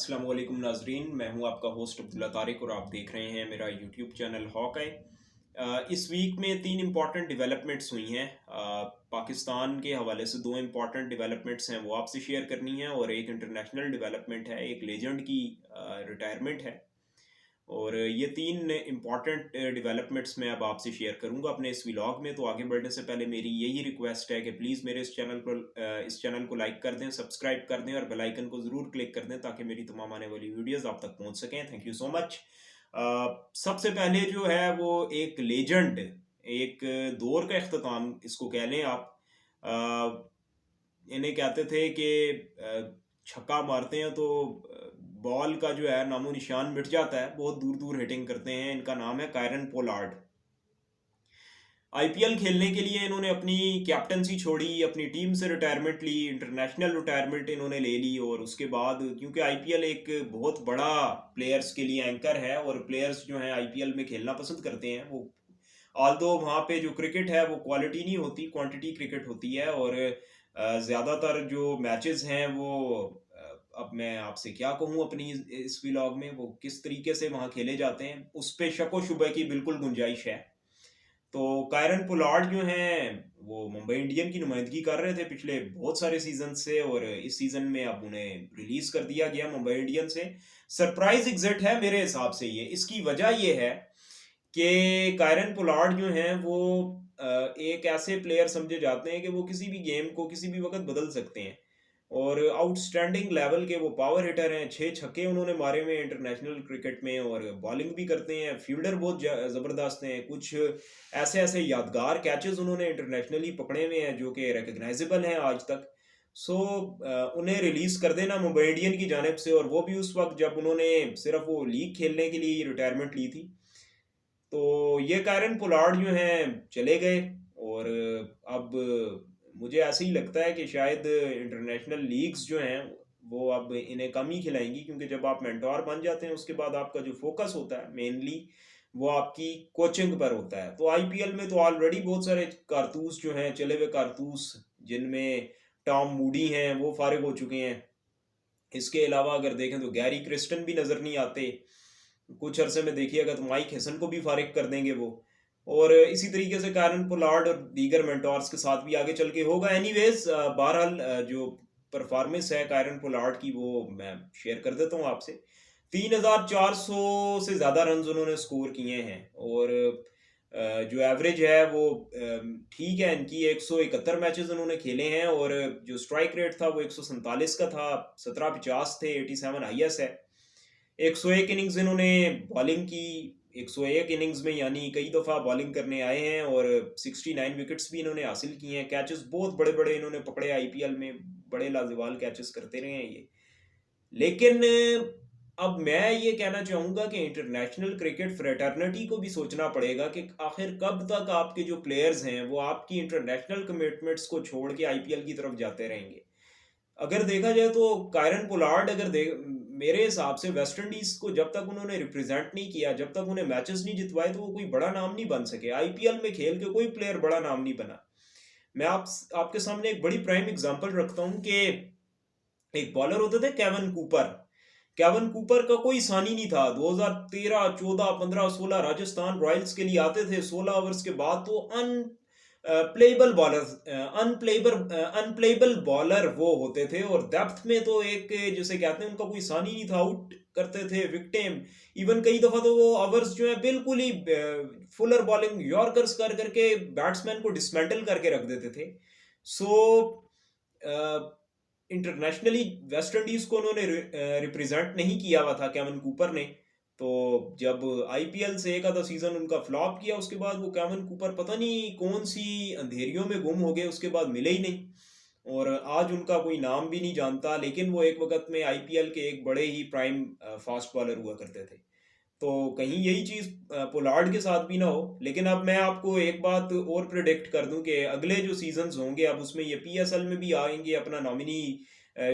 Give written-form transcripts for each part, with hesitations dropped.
अस्सलाम वालेकुम नाजरीन, मैं हूं आपका होस्ट अब्दुल्ला तारिक और आप देख रहे हैं मेरा यूट्यूब चैनल हॉकाई। इस वीक में तीन इम्पॉर्टेंट डेवलपमेंट्स हुई हैं। पाकिस्तान के हवाले से दो इम्पॉर्टेंट डेवलपमेंट्स हैं, वो आपसे शेयर करनी है, और एक इंटरनेशनल डेवलपमेंट है, एक लेजेंड की रिटायरमेंट है। और ये तीन इम्पॉर्टेंट डेवलपमेंट्स मैं अब आपसे शेयर करूंगा अपने इस व्लॉग में। तो आगे बढ़ने से पहले मेरी यही रिक्वेस्ट है कि प्लीज़ मेरे इस चैनल को लाइक कर दें, सब्सक्राइब कर दें और बेल आइकन को ज़रूर क्लिक कर दें ताकि मेरी तमाम आने वाली वीडियोस आप तक पहुंच सकें। Thank you so much. सबसे पहले जो है वो एक लेजेंड, एक दौर का अख्ताम इसको कह लें आप। अ, इन्हें कहते थे कि छक्का मारते हैं तो बॉल का जो है नामो निशान मिट जाता है, बहुत दूर दूर हिटिंग करते हैं। इनका नाम है कायरन पोलार्ड। आईपीएल खेलने के लिए इन्होंने अपनी कैप्टनसी छोड़ी, अपनी टीम से रिटायरमेंट ली, इंटरनेशनल रिटायरमेंट इन्होंने ले ली। और उसके बाद क्योंकि आईपीएल एक बहुत बड़ा प्लेयर्स के लिए एंकर है और प्लेयर्स जो हैं आईपीएल में खेलना पसंद करते हैं, वो ऑल्दो वहाँ पे जो क्रिकेट है वो क्वालिटी नहीं होती, क्वांटिटी क्रिकेट होती है। और ज़्यादातर जो मैचेस हैं वो अब मैं आपसे क्या कहूँ अपनी इस व्लॉग में, वो किस तरीके से वहाँ खेले जाते हैं उस पे शक व शुबह की बिल्कुल गुंजाइश है। तो कायरन पोलार्ड जो हैं वो मुंबई इंडियन की नुमाइंदगी कर रहे थे पिछले बहुत सारे सीजन से, और इस सीजन में अब उन्हें रिलीज कर दिया गया मुंबई इंडियन से। सरप्राइज एग्जिट है मेरे हिसाब से ये। इसकी वजह ये है कि कायरन पोलार्ड जो हैं वो एक ऐसे प्लेयर समझे जाते हैं कि वो किसी भी गेम को किसी भी वक्त बदल सकते हैं, और आउटस्टैंडिंग लेवल के वो पावर हिटर हैं। 6 छक्के उन्होंने मारे हुए इंटरनेशनल क्रिकेट में, और बॉलिंग भी करते हैं, फील्डर बहुत ज़बरदस्त हैं। कुछ ऐसे ऐसे यादगार कैचेस उन्होंने इंटरनेशनली पकड़े हुए हैं जो कि रिकग्नाइजेबल हैं आज तक। सो उन्हें रिलीज़ कर देना मुंबई इंडियन की जानिब से, और वो भी उस वक्त जब उन्होंने सिर्फ वो लीग खेलने के लिए रिटायरमेंट ली थी। तो ये कायरन पोलार्ड जो हैं चले गए, और अब मुझे ऐसे ही लगता है कि शायद इंटरनेशनल लीग्स जो हैं वो अब इन्हें कम ही खिलाएंगी, क्योंकि जब आप मेंटोर बन जाते हैं उसके बाद आपका जो फोकस होता है मेनली वो आपकी कोचिंग पर होता है। तो आईपीएल में तो ऑलरेडी बहुत सारे कारतूस जो हैं, चले हुए कारतूस, जिनमें टॉम मूडी हैं वो फारिग हो चुके हैं। इसके अलावा अगर देखें तो गैरी क्रिस्टन भी नज़र नहीं आते। कुछ अरसे में देखिएगा तो माइक हेसन को भी फारिग कर देंगे वो। और इसी तरीके से कायरन पोलार्ड और दीगर मेंटोर्स के साथ भी आगे चल के होगा। एनीवेज बहरहाल जो परफॉर्मेंस है कायरन पोलार्ड की वो मैं शेयर कर देता हूँ आपसे। 3,400 से ज़्यादा रन उन्होंने स्कोर किए हैं, और जो एवरेज है वो ठीक है इनकी। 171 मैचेस उन्होंने खेले हैं, और जो स्ट्राइक रेट था वो 147 का था, 17 50 थे, 87 हाईएस्ट है। 101 इनिंग्स इन्होंने बॉलिंग की, 101 इनिंग्स में यानी कई दफ़ा बॉलिंग करने आए हैं, और 69 विकेट्स भी इन्होंने हासिल किए हैं। कैचेस बहुत बड़े बड़े इन्होंने पकड़े आईपीएल में, बड़े लाजवाल कैचेस करते रहे हैं ये। लेकिन अब मैं ये कहना चाहूँगा कि इंटरनेशनल क्रिकेट फ्रेटर्निटी को भी सोचना पड़ेगा कि आखिर कब तक आपके जो प्लेयर्स हैं वो आपकी इंटरनेशनल कमिटमेंट्स को छोड़ के आईपीएल की तरफ जाते रहेंगे। अगर देखा जाए तो कायरन पोलार्ड मेरे हिसाब से वेस्ट इंडीज को जब तक उन्होंने रिप्रेजेंट नहीं किया, जब तक उन्हें मैचेस नहीं जितवाए, तो वो कोई बड़ा नाम नहीं बन सके। आईपीएल में खेल के कोई प्लेयर बड़ा नाम नहीं बना। मैं आपके सामने एक बड़ी प्राइम एग्जांपल रखता हूँ कि एक बॉलर होते थे केवन कूपर। केवन कूपर का कोई सानी नहीं था। 2013 14 15 16 राजस्थान रॉयल्स के लिए आते थे। 16 ओवर्स के बाद तो प्लेबल बॉलर अनप्लेबल बॉलर वो होते थे, और डेप्थ में तो एक जिसे कहते हैं उनका कोई सानी नहीं था। आउट करते थे विकेटें। इवन कई दफा तो वो ओवर्स जो है बिल्कुल ही फुलर बॉलिंग यॉर्कर्स कर करके बैट्समैन को डिसमेंटल करके रख देते थे। सो इंटरनेशनली वेस्ट इंडीज को उन्होंने रिप्रेजेंट नहीं किया हुआ था केवन कूपर ने। तो जब आईपीएल से एक आधा सीजन उनका फ्लॉप किया, उसके बाद वो केवन कूपर पता नहीं कौन सी अंधेरियों में गुम हो गए, उसके बाद मिले ही नहीं, और आज उनका कोई नाम भी नहीं जानता। लेकिन वो एक वक्त में आईपीएल के एक बड़े ही प्राइम फास्ट बॉलर हुआ करते थे। तो कहीं यही चीज़ पोलार्ड के साथ भी ना हो। लेकिन अब मैं आपको एक बात और प्रिडिक्ट कर दूं कि अगले जो सीजन्स होंगे अब उसमें ये पीएसएल में भी आएंगे, अपना नॉमिनी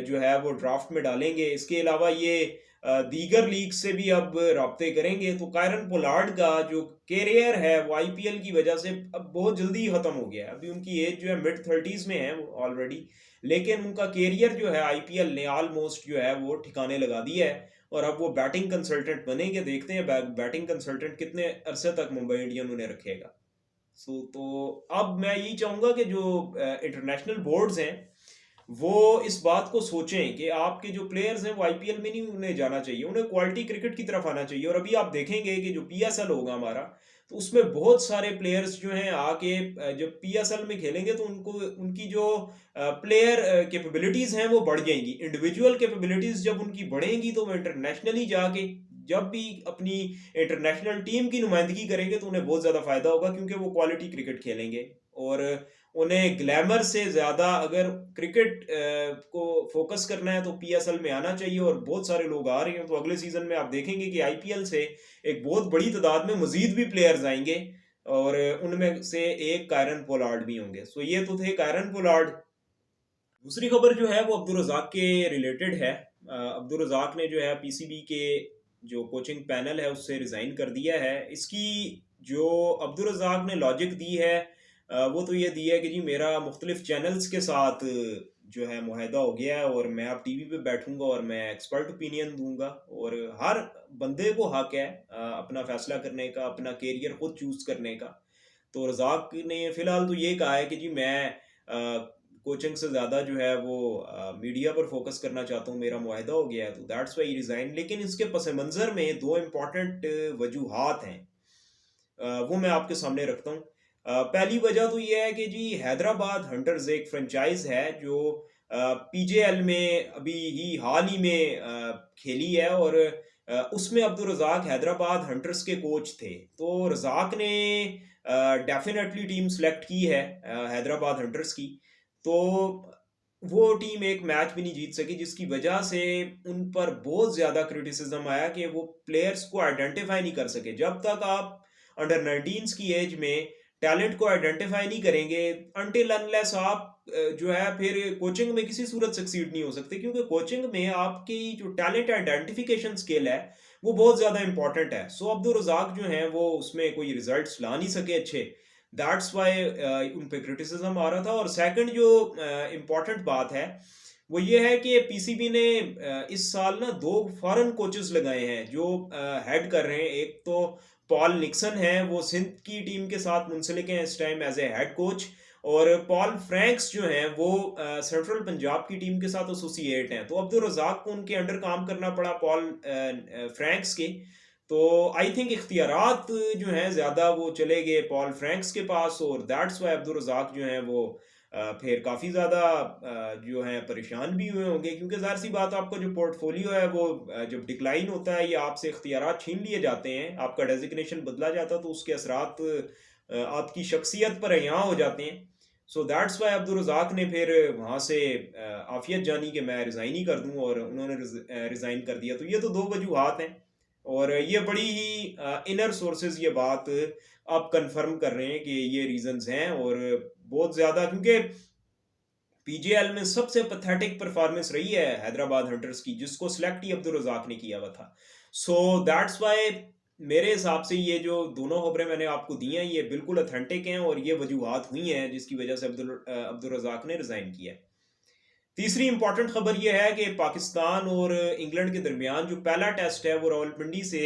जो है वो ड्राफ्ट में डालेंगे। इसके अलावा ये दीगर लीग से भी अब राब्ते करेंगे। तो कायरन पोलार्ड का जो कैरियर है वो आईपीएल की वजह से अब बहुत जल्दी खत्म हो गया है। अभी उनकी एज जो है मिड 30s में है वो ऑलरेडी, लेकिन उनका कैरियर जो है आईपीएल ने ऑलमोस्ट जो है वो ठिकाने लगा दिया है। और अब वो बैटिंग कंसल्टेंट बनेंगे। देखते हैं बैटिंग कंसल्टेंट कितने अरसे तक मुंबई इंडियन उन्हें रखेगा। तो अब मैं यही चाहूंगा कि जो इंटरनेशनल बोर्ड्स हैं वो इस बात को सोचें कि आपके जो प्लेयर्स हैं वो आईपीएल में नहीं उन्हें जाना चाहिए, उन्हें क्वालिटी क्रिकेट की तरफ आना चाहिए। और अभी आप देखेंगे कि जो पीएसएल होगा हमारा, तो उसमें बहुत सारे प्लेयर्स जो हैं आके जब पीएसएल में खेलेंगे तो उनको उनकी जो प्लेयर कैपेबिलिटीज हैं वो बढ़ जाएंगी। इंडिविजुअल कैपेबिलिटीज जब उनकी बढ़ेंगी तो वो इंटरनेशनली जाके जब भी अपनी इंटरनेशनल टीम की नुमाइंदगी करेंगे तो उन्हें बहुत ज़्यादा फायदा होगा, क्योंकि वो क्वालिटी क्रिकेट खेलेंगे। और उन्हें ग्लैमर से ज़्यादा अगर क्रिकेट को फोकस करना है तो पीएसएल में आना चाहिए। और बहुत सारे लोग आ रहे हैं, तो अगले सीजन में आप देखेंगे कि आईपीएल से एक बहुत बड़ी तादाद में मजीद भी प्लेयर्स आएंगे, और उनमें से एक कायरन पोलार्ड भी होंगे। सो ये तो थे कायरन पोलार्ड। दूसरी खबर जो है वो अब्दुल रज़ाक के रिलेटेड है। अब्दुल रज़ाक ने जो है पीसीबी के जो कोचिंग पैनल है उससे रिज़ाइन कर दिया है। इसकी जो अब्दुल रज़ाक ने लॉजिक दी है वो तो ये दी है कि जी मेरा मुख्तलिफ चैनल्स के साथ जो है मुआहदा हो गया है, और मैं अब टीवी पे बैठूंगा और मैं एक्सपर्ट ओपिनियन दूंगा। और हर बंदे को हक है अपना फैसला करने का, अपना कैरियर खुद चूज करने का। तो रज़ाक ने फिलहाल तो ये कहा है कि जी मैं कोचिंग से ज़्यादा जो है वो मीडिया पर फोकस करना चाहता हूँ, मेरा मुआहदा हो गया है, तो दैट्स वाई रिज़ाइन। लेकिन इसके पस मंज़र में दो इम्पॉर्टेंट वजूहात हैं, वो मैं आपके सामने रखता हूँ। पहली वजह तो ये है कि जी हैदराबाद हंटर्स एक फ्रेंचाइज है जो पीजेएल में अभी ही हाल ही में खेली है, और उसमें अब्दुल रज़ाक हैदराबाद हंटर्स के कोच थे। तो रज़ाक ने डेफिनेटली टीम सेलेक्ट की है हैदराबाद हंटर्स की। तो वो टीम एक मैच भी नहीं जीत सकी, जिसकी वजह से उन पर बहुत ज़्यादा क्रिटिसिज्म आया कि वो प्लेयर्स को आइडेंटिफाई नहीं कर सके। जब तक आप अंडर 19 की एज में टैलेंट को आइडेंटिफाई नहीं करेंगे, अनटिल अनलेस आप जो है फिर कोचिंग में किसी सूरत सक्सीड नहीं हो सकते, क्योंकि कोचिंग में आपकी जो टैलेंट आइडेंटिफिकेशन स्किल है वो बहुत ज़्यादा इंपॉर्टेंट है। सो अब्दुल रज़ाक जो हैं वो उसमें कोई रिजल्ट्स ला नहीं सके अच्छे, दैट्स वाई उन पे क्रिटिसिज्म आ रहा था। और सेकंड जो इम्पॉर्टेंट बात है वो ये है कि पीसीबी ने इस साल ना दो फॉरेन कोचेस लगाए हैं जो हेड कर रहे हैं। एक तो पॉल निक्सन है, वो सिंध की टीम के साथ मुंसलिक हैं इस time as a head coach. और पॉल फ्रैंक्स जो हैं वो सेंट्रल पंजाब की टीम के साथ एसोसिएट हैं। तो अब्दुल रज़ाक को उनके अंडर काम करना पड़ा पॉल फ्रैंक्स के। तो आई थिंक इख्तियारात जो हैं ज़्यादा वो चले गए पॉल फ्रैंक्स के पास, और दैट्स वाई अब्दुल रज़ाक जो हैं वो फिर काफ़ी ज़्यादा जो है परेशान भी हुए होंगे, क्योंकि ज़ाहिर सी बात आपका जो पोर्टफोलियो है वो जब डिक्लाइन होता है या आपसे इख्तियारात छीन लिए जाते हैं, आपका डेजिग्नेशन बदला जाता है, तो उसके असरात आपकी शख्सियत पर यहाँ हो जाते हैं। So that's why Abdul Razzaq ने फिर वहाँ से आफियत जानी कि मैं रिज़ाइन ही कर दूँ, और उन्होंने रिज़ाइन कर दिया। तो ये तो दो वजूहात हैं, और ये बड़ी ही इनर सोर्सेज ये बात आप कंफर्म कर रहे हैं कि ये रीजंस हैं। और बहुत ज़्यादा, क्योंकि पीजेएल में सबसे पैथेटिक परफॉर्मेंस रही है हैदराबाद हंटर्स की, जिसको सिलेक्ट ही अब्दुल रज़ाक ने किया हुआ था। सो दैट्स वाई मेरे हिसाब से ये जो दोनों खबरें मैंने आपको दी हैं ये बिल्कुल अथेंटिक हैं, और ये वजूहात हुई हैं जिसकी वजह से अब्दुल रज़ाक ने रिज़ाइन किया है। तीसरी इंपॉर्टेंट खबर यह है कि पाकिस्तान और इंग्लैंड के दरमियान जो पहला टेस्ट है वो रावलपिंडी से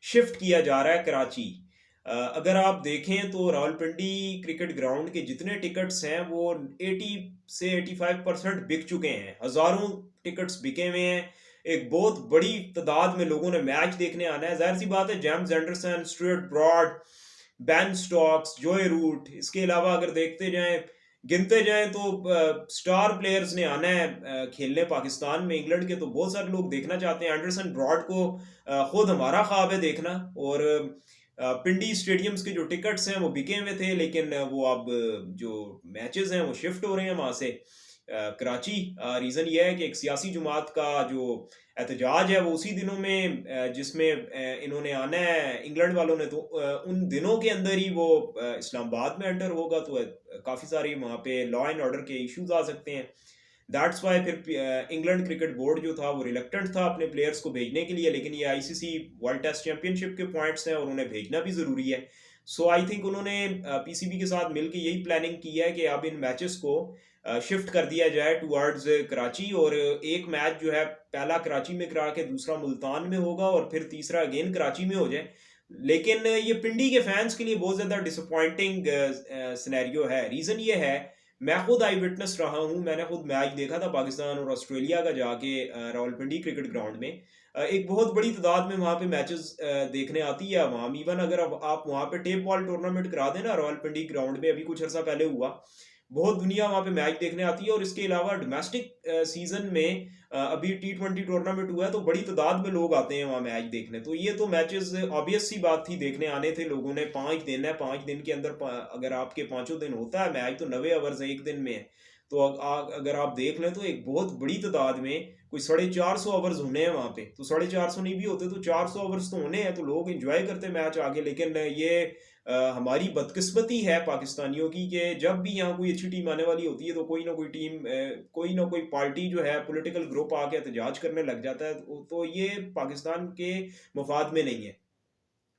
शिफ्ट किया जा रहा है कराची। अगर आप देखें तो रावलपिंडी क्रिकेट ग्राउंड के जितने टिकट्स हैं वो 80 से 85% बिक चुके हैं। हज़ारों टिकट्स बिके हुए हैं। एक बहुत बड़ी तादाद में लोगों ने मैच देखने आना है। जाहिर सी बात है, James Anderson, Stuart Broad, Ben Stokes, Joe Root, इसके अलावा अगर देखते जाएं गिनते जाएं तो स्टार प्लेयर्स ने आना है खेलने पाकिस्तान में। इंग्लैंड के तो बहुत सारे लोग देखना चाहते हैं। एंडरसन ब्रॉड को खुद हमारा ख्वाब है देखना। और पिंडी स्टेडियम्स के जो टिकट्स हैं वो बिके हुए थे, लेकिन वो अब जो मैचेस हैं वो शिफ्ट हो रहे हैं वहाँ से कराची। रीज़न ये है कि एक सियासी जमात का जो एहतजाज है वो उसी दिनों में जिसमें इन्होंने आना है इंग्लैंड वालों ने, तो उन दिनों के अंदर ही वो इस्लामाबाद में एंटर होगा। तो काफ़ी सारी वहाँ पे लॉ एंड ऑर्डर के इश्यूज आ सकते हैं। दैट्स वाई फिर इंग्लैंड क्रिकेट बोर्ड जो था वो रिलक्टेंट था अपने प्लेयर्स को भेजने के लिए, लेकिन ये आईसीसी वर्ल्ड टेस्ट चैंपियनशिप के पॉइंट्स हैं और उन्हें भेजना भी ज़रूरी है। सो आई थिंक उन्होंने पीसीबी के साथ मिलकर यही प्लानिंग की है कि अब इन मैचेस को शिफ्ट कर दिया जाए टुवर्ड्स कराची, और एक मैच जो है पहला कराची में करा के दूसरा मुल्तान में होगा और फिर तीसरा अगेन कराची में हो जाए। लेकिन ये पिंडी के फैंस के लिए बहुत ज़्यादा डिसअपॉइंटिंग सिनेरियो है। रीज़न ये है, मैं खुद आई विटनेस रहा हूँ, मैंने खुद मैच देखा था पाकिस्तान और ऑस्ट्रेलिया का जाके रावलपिंडी क्रिकेट ग्राउंड में। एक बहुत बड़ी तादाद में वहाँ पे मैचेस देखने आती है अवाम। इवन अगर अब आप वहाँ पे टेप बॉल टूर्नामेंट करा दें ना रावलपिंडी ग्राउंड में, अभी कुछ अर्सा पहले हुआ, बहुत दुनिया वहाँ पे मैच देखने आती है। और इसके अलावा डोमेस्टिक सीजन में अभी T20 टूर्नामेंट हुआ है तो बड़ी तादाद में लोग आते हैं वहाँ मैच देखने। तो ये तो मैचेस ऑब्वियस सी बात थी, देखने आने थे लोगों ने। 5 दिन है, 5 दिन के अंदर अगर आपके पाँचों दिन होता है मैच तो 90 ओवर्स एक दिन में है। तो अगर आप देख लें तो एक बहुत बड़ी तादाद में कोई 450 ओवर्स होने हैं वहाँ पे। तो 450 नहीं भी होते तो 400 ओवर्स तो होने हैं, तो लोग इंजॉय करते मैच आगे। लेकिन ये हमारी बदकिस्मती है पाकिस्तानियों की कि जब भी यहाँ कोई अच्छी टीम आने वाली होती है तो कोई ना कोई टीम, कोई ना कोई पार्टी जो है, पॉलिटिकल ग्रुप आके एहतजाज करने लग जाता है। तो ये पाकिस्तान के मफाद में नहीं है।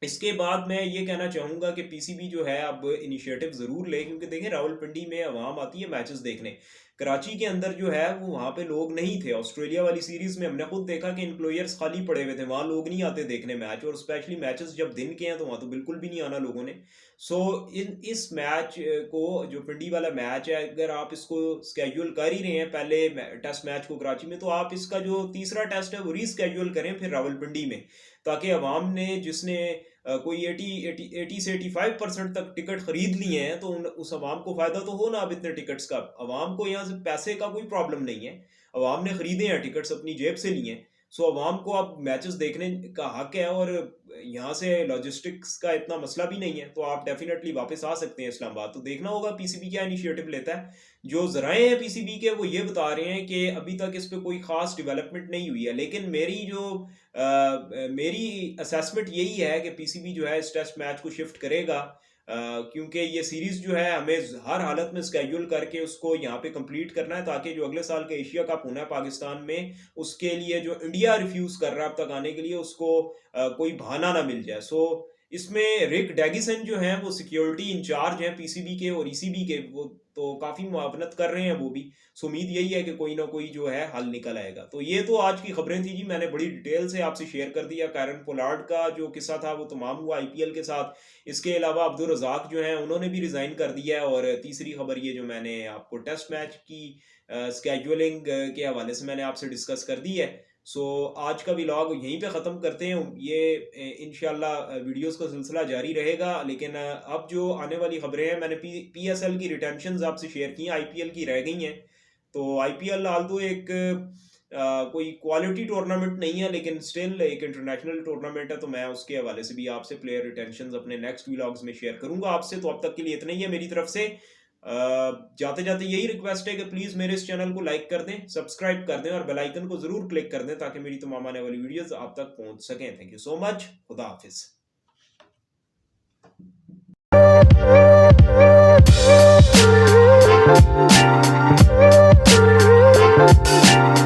इसके बाद मैं ये कहना चाहूँगा कि पीसीबी जो है अब इनिशिएटिव ज़रूर ले, क्योंकि देखें रावलपिंडी में अवाम आती है मैचेस देखने। कराची के अंदर जो है वो वहाँ पे लोग नहीं थे। ऑस्ट्रेलिया वाली सीरीज़ में हमने खुद देखा कि इन्क्लोयर्स खाली पड़े हुए थे, वहाँ लोग नहीं आते देखने मैच। और स्पेशली मैचेस जब दिन के हैं तो वहाँ तो बिल्कुल भी नहीं आना लोगों ने। सो इस मैच को, जो पिंडी वाला मैच है, अगर आप इसको स्केड्यूल कर ही रहे हैं पहले टेस्ट मैच को कराची में, तो आप इसका जो तीसरा टेस्ट है वो रीस्केड्यूल करें फिर रावलपिंडी में, ताकि अवाम ने, जिसने कोई 80 से 85% तक टिकट खरीद लिए हैं, तो उस अवाम को फायदा तो हो ना अब इतने टिकट्स का। अवाम को यहाँ से पैसे का कोई प्रॉब्लम नहीं है, अवाम ने खरीदे हैं टिकट्स, अपनी जेब से लिए हैं। सो अवाम को अब मैचेस देखने का हक है, और यहाँ से लॉजिस्टिक्स का इतना मसला भी नहीं है, तो आप डेफिनेटली वापस आ सकते हैं इस्लामाबाद। तो देखना होगा पीसीबी क्या इनिशिएटिव लेता है। जो ज़राए हैं पीसीबी के वो ये बता रहे हैं कि अभी तक इस पे कोई ख़ास डेवलपमेंट नहीं हुई है, लेकिन मेरी असेसमेंट यही है कि पीसीबी जो है इस टेस्ट मैच को शिफ्ट करेगा, क्योंकि ये सीरीज़ जो है हमें हर हालत में स्केड्यूल करके उसको यहाँ पे कंप्लीट करना है, ताकि जो अगले साल का एशिया कप होना है पाकिस्तान में, उसके लिए जो इंडिया रिफ्यूज़ कर रहा है अब तक आने के लिए, उसको कोई बहाना ना मिल जाए। सो इसमें रिक डैगिसन जो हैं वो सिक्योरिटी इंचार्ज हैं पीसीबी के और ईसीबी के, वो तो काफ़ी मुआवनत कर रहे हैं वो भी। सो उम्मीद यही है कि कोई ना कोई जो है हल निकल आएगा। तो ये तो आज की खबरें थी जी, मैंने बड़ी डिटेल से आपसे शेयर कर दिया। कैरन पोलार्ड का जो किस्सा था वो तमाम हुआ आईपीएल के साथ। इसके अलावा अब्दुल रज़ाक जो हैं उन्होंने भी रिज़ाइन कर दिया है। और तीसरी खबर ये जो मैंने आपको टेस्ट मैच की स्केड्यूलिंग के हवाले से मैंने आपसे डिस्कस कर दी है। सो आज का व्लॉग यहीं पे ख़त्म करते हैं। ये इंशाल्लाह वीडियोस का सिलसिला जारी रहेगा, लेकिन अब जो आने वाली खबरें हैं, मैंने पीएसएल की रिटेंशंस आपसे शेयर की हैं, आईपीएल की रह गई हैं। तो आईपीएल हाल तो एक कोई क्वालिटी टूर्नामेंट नहीं है, लेकिन स्टिल एक इंटरनेशनल टूर्नामेंट है। तो मैं उसके हवाले से भी आपसे प्लेयर रिटेंशंस अपने नेक्स्ट व्लॉग्स में शेयर करूंगा आपसे। तो अब तक के लिए इतना ही है मेरी तरफ से। जाते जाते यही रिक्वेस्ट है कि प्लीज़ मेरे इस चैनल को लाइक कर दें, सब्सक्राइब कर दें और बेल आइकन को ज़रूर क्लिक कर दें, ताकि मेरी तमाम आने वाली वीडियोस आप तक पहुंच सकें। Thank you so much. खुदा हाफिज़।